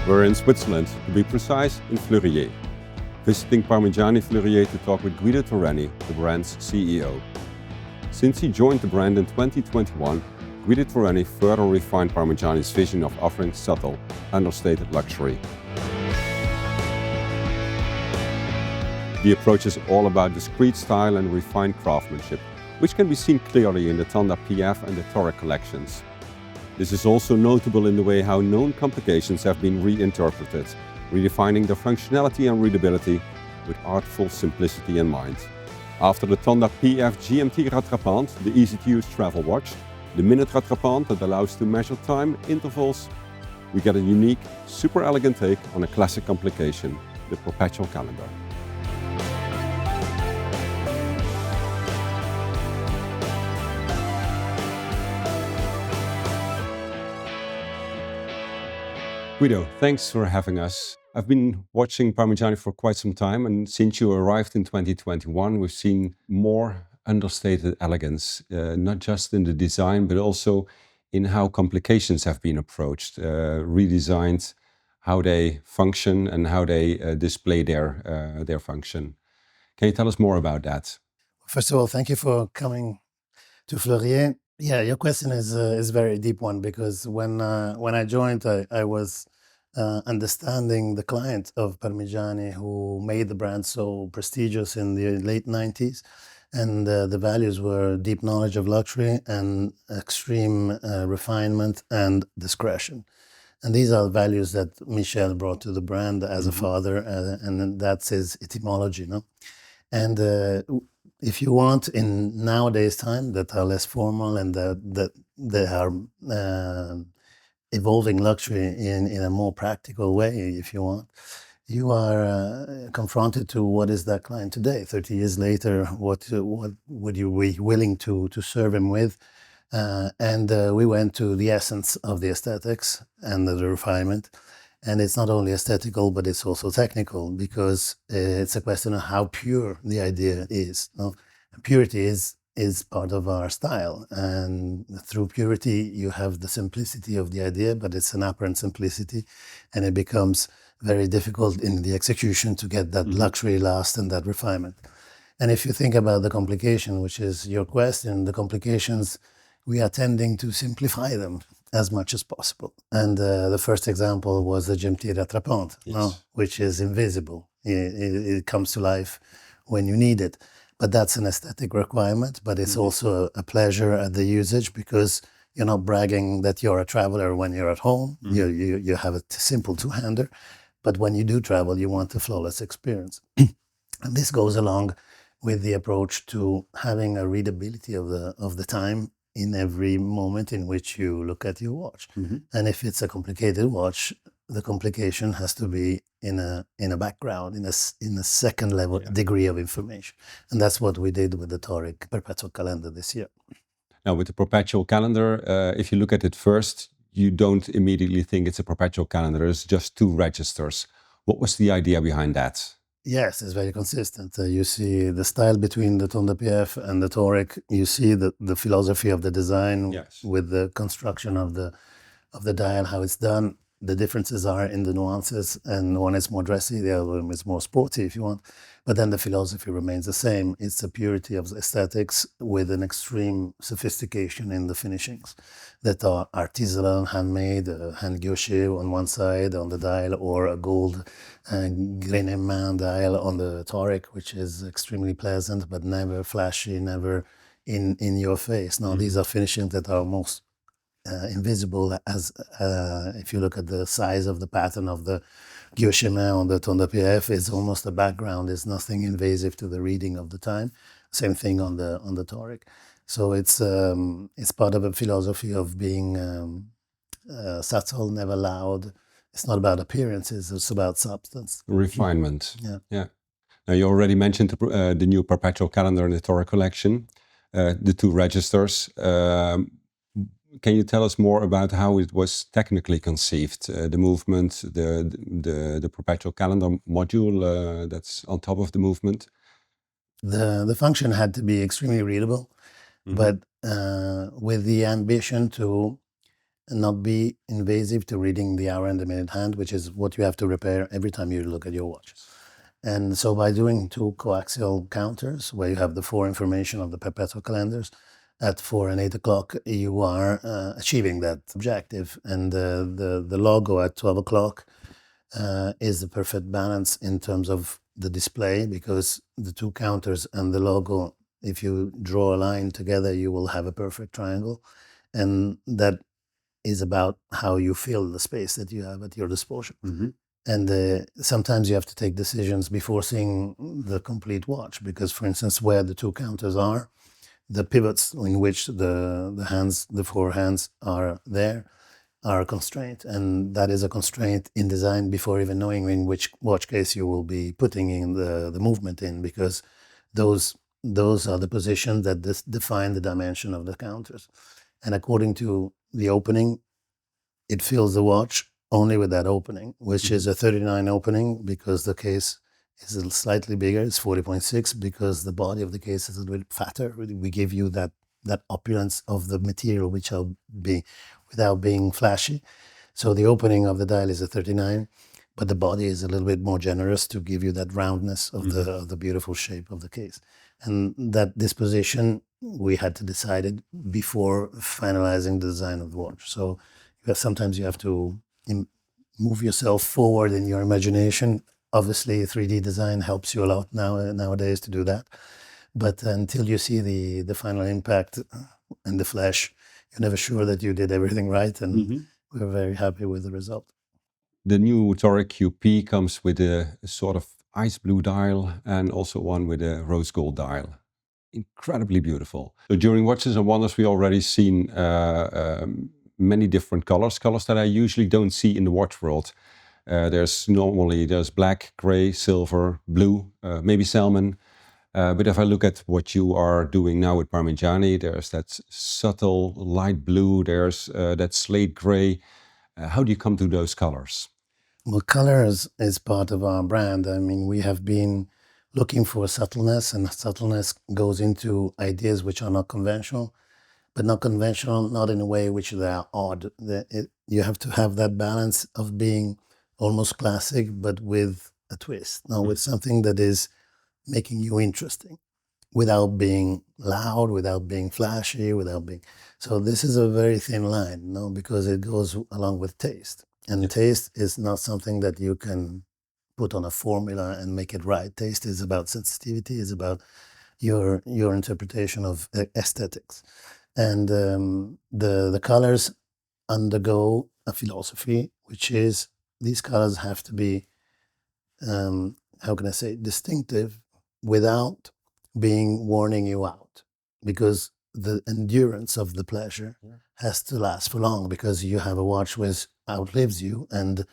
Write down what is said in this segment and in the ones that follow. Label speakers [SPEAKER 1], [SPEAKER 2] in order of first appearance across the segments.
[SPEAKER 1] We're in Switzerland, to be precise, in Fleurier. Visiting Parmigiani Fleurier to talk with Guido Terreni, the brand's CEO. Since he joined the brand in 2021, Guido Terreni further refined Parmigiani's vision of offering subtle, understated luxury. The approach is all about discreet style and refined craftsmanship, which can be seen clearly in the Tonda PF and the Toric collections. This is also notable in the way how known complications have been reinterpreted, redefining their functionality and readability with artful simplicity in mind. After the Tonda PF GMT rattrapante, the easy-to-use travel watch, the minute rattrapante that allows to measure time intervals, we get a unique, super elegant take on a classic complication, the Perpetual Calendar. Guido, thanks for having us. I've been watching Parmigiani for quite some time, and since you arrived in 2021, we've seen more understated elegance, not just in the design, but also in how complications have been approached, redesigned, how they function and how they display their function. Can you tell us more about that?
[SPEAKER 2] First of all, thank you for coming to Fleurier. Yeah, your question is a very deep one, because when I joined, I was understanding the client of Parmigiani, who made the brand so prestigious in the late 90s. And the values were deep knowledge of luxury and extreme refinement and discretion. And these are values that Michel brought to the brand as a father, and that's his etymology, no? And if you want, in nowadays time that are less formal and that they are evolving luxury in a more practical way, if you want, you are confronted to what is that client today, 30 years later, what would you be willing to serve him with? And we went to the essence of the aesthetics and the refinement. And it's not only aesthetical, but it's also technical, because it's a question of how pure the idea is. No? Purity is part of our style, and through purity you have the simplicity of the idea, but it's an apparent simplicity, and it becomes very difficult in the execution to get that luxury last and that refinement. And if you think about the complication, which is your question, the complications, we are tending to simplify them as much as possible. And the first example was the GMT rattrapante, yes, no? Which is invisible. It comes to life when you need it. But that's an aesthetic requirement, but it's also a pleasure at the usage, because you're not bragging that you're a traveler when you're at home. You have a simple two-hander, but when you do travel, you want a flawless experience. And this goes along with the approach to having a readability of the time in every moment in which you look at your watch. And if it's a complicated watch, the complication has to be in a background, in a second level degree of information. And that's what we did with the Toric Perpetual Calendar this year.
[SPEAKER 1] Now, with the Perpetual Calendar, if you look at it first, you don't immediately think it's a Perpetual Calendar. It's just two registers. What was the idea behind that?
[SPEAKER 2] Yes, it's very consistent. You see the style between the Tonda PF and the Toric. You see the philosophy of the design, yes, with the construction of the dial, how it's done. The differences are in the nuances, and one is more dressy, the other one is more sporty, if you want. But then the philosophy remains the same. It's the purity of aesthetics with an extreme sophistication in the finishings that are artisanal, handmade, hand guilloché on one side on the dial, or a gold grain en main dial on the Toric, which is extremely pleasant, but never flashy, never in your face. Now, these are finishings that are most invisible, as if you look at the size of the pattern of the guilloché main on the Tonda PF, it's almost a background. There's nothing invasive to the reading of the time. Same thing on the Toric. So it's part of a philosophy of being subtle, never loud. It's not about appearances, it's about substance.
[SPEAKER 1] Refinement. Yeah. Now, you already mentioned the new Perpetual Calendar in the Toric collection, the two registers. Can you tell us more about how it was technically conceived? The movement, the Perpetual Calendar module that's on top of the movement?
[SPEAKER 2] The function had to be extremely readable, but with the ambition to and not be invasive to reading the hour and the minute hand, which is what you have to repair every time you look at your watch. And so by doing 2 coaxial counters, where you have the 4 information of the perpetual calendars, at 4 and 8 o'clock, you are achieving that objective. And the logo at 12 o'clock is the perfect balance in terms of the display, because the 2 counters and the logo, if you draw a line together, you will have a perfect triangle. And that is about how you feel the space that you have at your disposal. And sometimes you have to take decisions before seeing the complete watch, because, for instance, where the 2 counters are, the pivots in which the 4 hands are there, are a constraint, and that is a constraint in design before even knowing in which watch case you will be putting in the movement in, because those are the positions that define the dimension of the counters. And according to the opening, it fills the watch only with that opening, which is a 39 opening, because the case is a little slightly bigger. It's 40.6 because the body of the case is a little bit fatter. We give you that opulence of the material, which will be without being flashy. So the opening of the dial is a 39, but the body is a little bit more generous to give you that roundness of the beautiful shape of the case. And that disposition, we had to decide it before finalizing the design of the watch. So sometimes you have to move yourself forward in your imagination. Obviously, 3D design helps you a lot nowadays to do that. But until you see the final impact in the flesh, you're never sure that you did everything right. And we're very happy with the result.
[SPEAKER 1] The new Toric QP comes with a sort of ice blue dial and also one with a rose gold dial. Incredibly beautiful. So during Watches and Wonders, we already seen many different colors that I usually don't see in the watch world. There's black, gray, silver, blue, maybe salmon. But if I look at what you are doing now with Parmigiani, there's that subtle light blue, there's that slate gray. How do you come to those colors?
[SPEAKER 2] Well, color is part of our brand. I mean, we have been looking for subtleness, and subtleness goes into ideas which are not conventional, but not conventional, not in a way which they are odd. You have to have that balance of being almost classic, but with a twist, with something that is making you interesting, without being loud, without being flashy, So this is a very thin line, because it goes along with taste. And taste is not something that you can put on a formula and make it right. Taste is about sensitivity, is about your interpretation of aesthetics. And the colors undergo a philosophy, which is these colors have to be, how can I say, distinctive without being warning you out, because the endurance of the pleasure has to last for long, because you have a watch which outlives you, and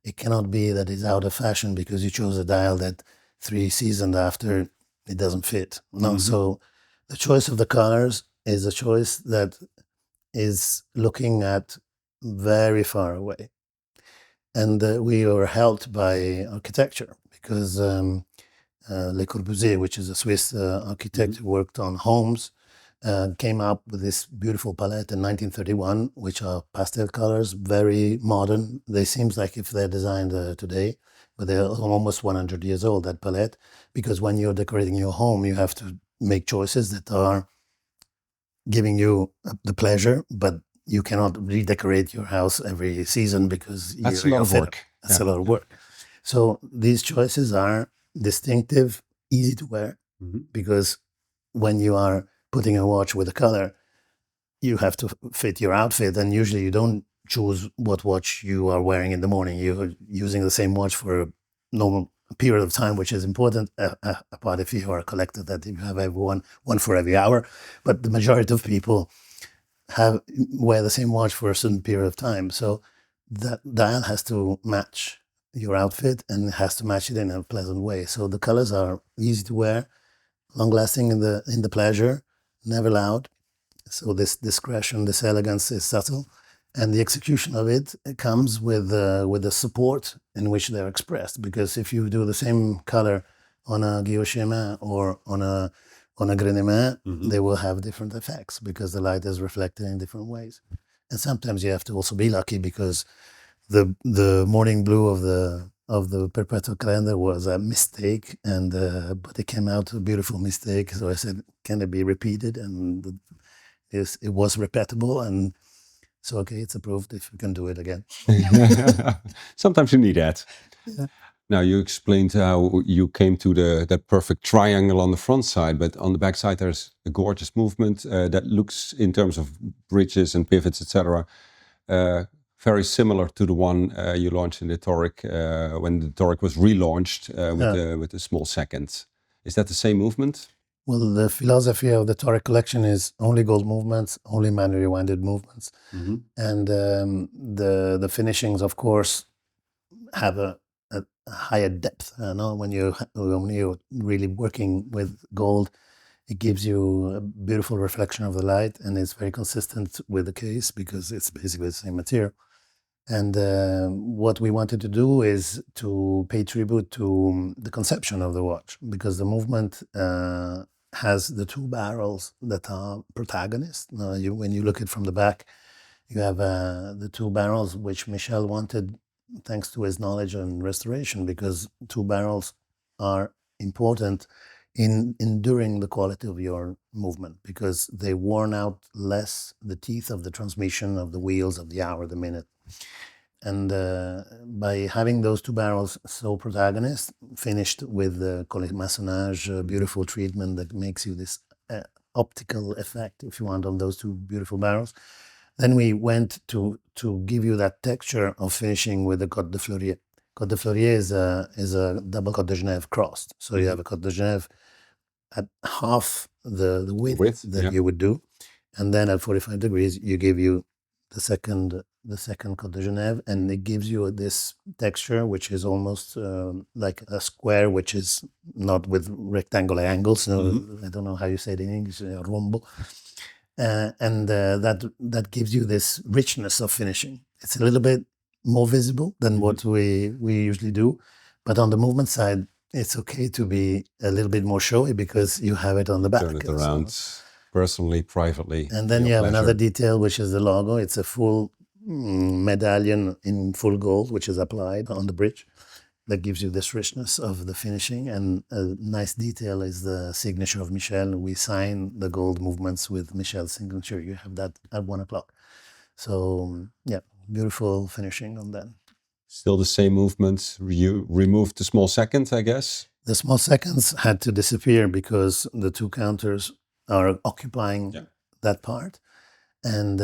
[SPEAKER 2] it cannot be that it's out of fashion because you chose a dial that 3 seasons after it doesn't fit. So the choice of the colors is a choice that is looking at very far away. And we were helped by architecture, because Le Corbusier, which is a Swiss architect who worked on homes, came up with this beautiful palette in 1931, which are pastel colors, very modern. They seem like if they're designed today, but they're almost 100 years old, that palette, because when you're decorating your home, you have to make choices that are giving you the pleasure, but you cannot redecorate your house every season, because
[SPEAKER 1] that's a lot of work.
[SPEAKER 2] That's a lot of work. So these choices are distinctive, easy to wear, because when you are putting a watch with a color, you have to fit your outfit, and usually you don't choose what watch you are wearing in the morning. You're using the same watch for a normal period of time, which is important, apart if you are a collector, that you have one for every hour. But the majority of people wear the same watch for a certain period of time. So that dial has to match your outfit, and it has to match it in a pleasant way. So the colors are easy to wear, long-lasting in the pleasure, never loud. So this discretion, this elegance is subtle, and the execution of it comes with the support in which they're expressed. Because if you do the same color on a Guido Terreni or on a Grenemet, they will have different effects, because the light is reflected in different ways. And sometimes you have to also be lucky, because the morning blue of the Perpetual Calendar was a mistake, and but it came out a beautiful mistake. So I said, can it be repeated? And it was repeatable, and so okay, it's approved if we can do it again.
[SPEAKER 1] Sometimes you need that.
[SPEAKER 2] Yeah.
[SPEAKER 1] Now, you explained how you came to that perfect triangle on the front side, but on the back side there's a gorgeous movement that looks, in terms of bridges and pivots, etc., very similar to the one you launched in the Toric when the Toric was relaunched with the small second. Is that the same movement?
[SPEAKER 2] Well, the philosophy of the Toric collection is only gold movements, only manually winded movements, and the finishings, of course, have a higher depth. When you're really working with gold, it gives you a beautiful reflection of the light, and it's very consistent with the case because it's basically the same material. And what we wanted to do is to pay tribute to the conception of the watch, because the movement has the two barrels that are protagonists. When you look at it from the back, you have the two barrels, which Michel wanted, thanks to his knowledge on restoration, because two barrels are important in enduring the quality of your movement, because they worn out less the teeth of the transmission of the wheels of the hour, the minute. And by having those two barrels so protagonist, finished with the maçonnage, beautiful treatment that makes you this optical effect, if you want, on those two beautiful barrels, then we went to give you that texture of finishing with the Côte de Fleurier. Côte de Fleurier is a double Côte de Genève crossed. So you have a Côte de Genève at half the width that you would do, and then at 45 degrees you give you the second Côte de Genève, and it gives you this texture which is almost like a square, which is not with rectangular angles. I don't know how you say it in English, rombo. And that gives you this richness of finishing. It's a little bit more visible than what we usually do, but on the movement side, it's okay to be a little bit more showy because you have it on the back.
[SPEAKER 1] Turn it around, personally, privately.
[SPEAKER 2] And then you have another detail, which is the logo. It's a full medallion in full gold, which is applied on the bridge. That gives you this richness of the finishing. And a nice detail is the signature of Michel. We sign the gold movements with Michel's signature. You have that at 1 o'clock. So yeah, beautiful finishing on that.
[SPEAKER 1] Still the same movements. You removed the small seconds, I guess? The
[SPEAKER 2] small seconds had to disappear because the two counters are occupying that part. And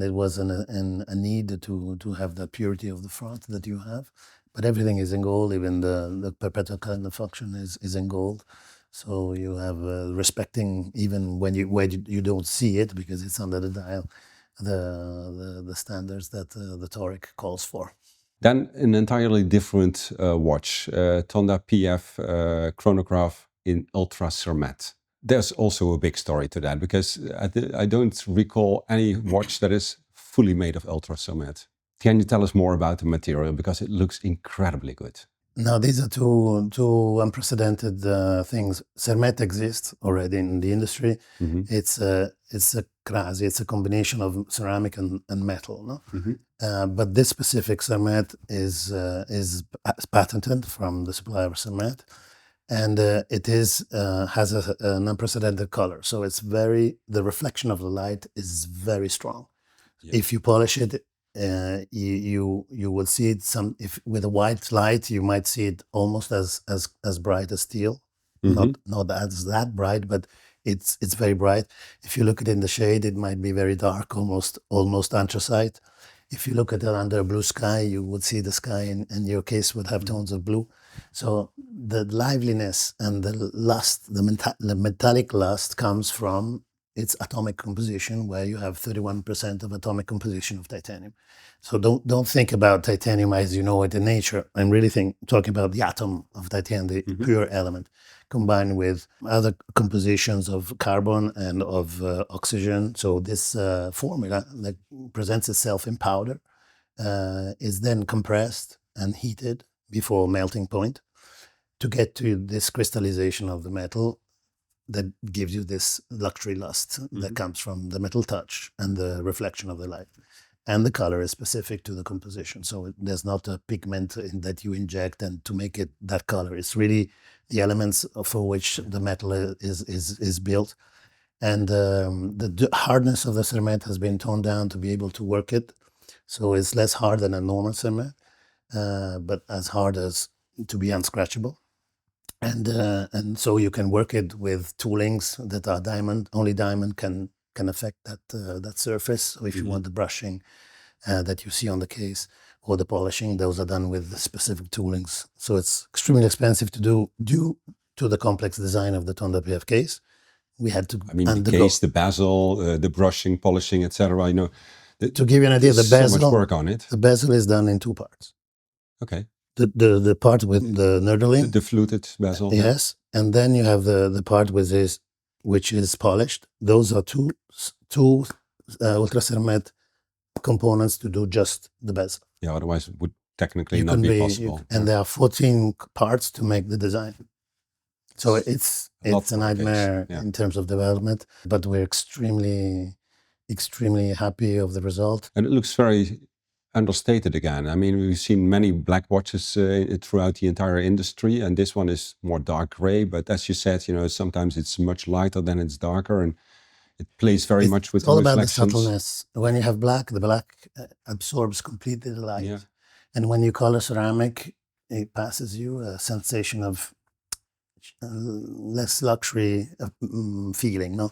[SPEAKER 2] it was a need to have that purity of the front that you have. But everything is in gold. Even the Perpetual Calendar function is in gold. So you have respecting, even when you don't see it because it's under the dial, the standards that the Toric calls for.
[SPEAKER 1] Then an entirely different watch, Tonda PF Chronograph in Ultra-Cermet. There's also a big story to that, because I don't recall any watch that is fully made of Ultra-Cermet. Can you tell us more about the material, because it looks incredibly good?
[SPEAKER 2] Now, these are two unprecedented things. Cermet exists already in the industry. It's a crasi, it's a combination of ceramic and metal. No? But this specific Cermet is patented from the supplier of Cermet, and it has an unprecedented color. So it's the reflection of the light is very strong. If you polish it, you will see it with a white light. You might see it almost as bright as steel, not as that bright, but it's very bright. If you look at it in the shade, it might be very dark, almost anthracite. If you look at it under a blue sky, you would see the sky in your case would have tones of blue. So the liveliness and the lust, the metallic lust, comes from its atomic composition, where you have 31% of atomic composition of titanium. So don't think about titanium as you know it in nature. I'm really talking about the atom of titanium, the pure element, combined with other compositions of carbon and of oxygen. So this formula that presents itself in powder is then compressed and heated before melting point to get to this crystallization of the metal. that gives you this luxury lust that comes from the metal touch and the reflection of the light. And the color is specific to the composition. So there's not a pigment that you inject and to make it that color. It's really the elements for which the metal is built. And the hardness of the cermet has been toned down to be able to work it. So it's less hard than a normal cermet, but as hard as to be unscratchable. And so you can work it with toolings that are diamond. Only diamond can affect that surface. So if you want the brushing that you see on the case or the polishing, those are done with specific toolings. So it's extremely expensive to do due to the complex design of the Tonda PF case. We had to
[SPEAKER 1] the case, the bezel, the brushing, polishing, etc. You know,
[SPEAKER 2] to give you an idea, the bezel,
[SPEAKER 1] so much work on it.
[SPEAKER 2] The bezel is done in 2 parts.
[SPEAKER 1] Okay.
[SPEAKER 2] The part with the knurling,
[SPEAKER 1] the fluted bezel.
[SPEAKER 2] Yes, and then you have the part which is polished. Those are two Ultra-Cermet components to do just the bezel.
[SPEAKER 1] Yeah, otherwise it would technically not be possible.
[SPEAKER 2] And there are 14 parts to make the design. So it's a nightmare in terms of development, but we're extremely happy of the result.
[SPEAKER 1] And it looks very understated again. I mean, we've seen many black watches throughout the entire industry, and this one is more dark gray. But as you said, you know, sometimes it's much lighter than it's darker, and it plays very much with the reflections.
[SPEAKER 2] It's all about the subtleness. When you have black, the black absorbs completely the light. Yeah. And when you color ceramic, it passes you a sensation of less luxury feeling. No,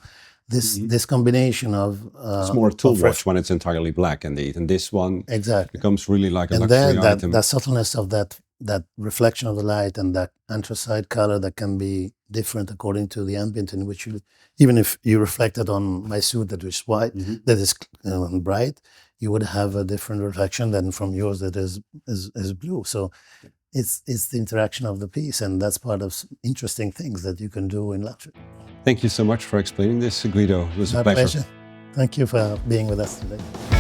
[SPEAKER 2] this combination of
[SPEAKER 1] it's more a tool watch when it's entirely black, indeed, and this one becomes really like a luxury item.
[SPEAKER 2] The subtleness of that reflection of the light and that anthracite color that can be different according to the ambient in which you, even if you reflect it on my suit that is white, that is bright, you would have a different reflection than from yours that is blue. So it's the interaction of the piece, and that's part of interesting things that you can do in luxury.
[SPEAKER 1] Thank you so much for explaining this, Guido. It was a pleasure.
[SPEAKER 2] Thank you for being with us today.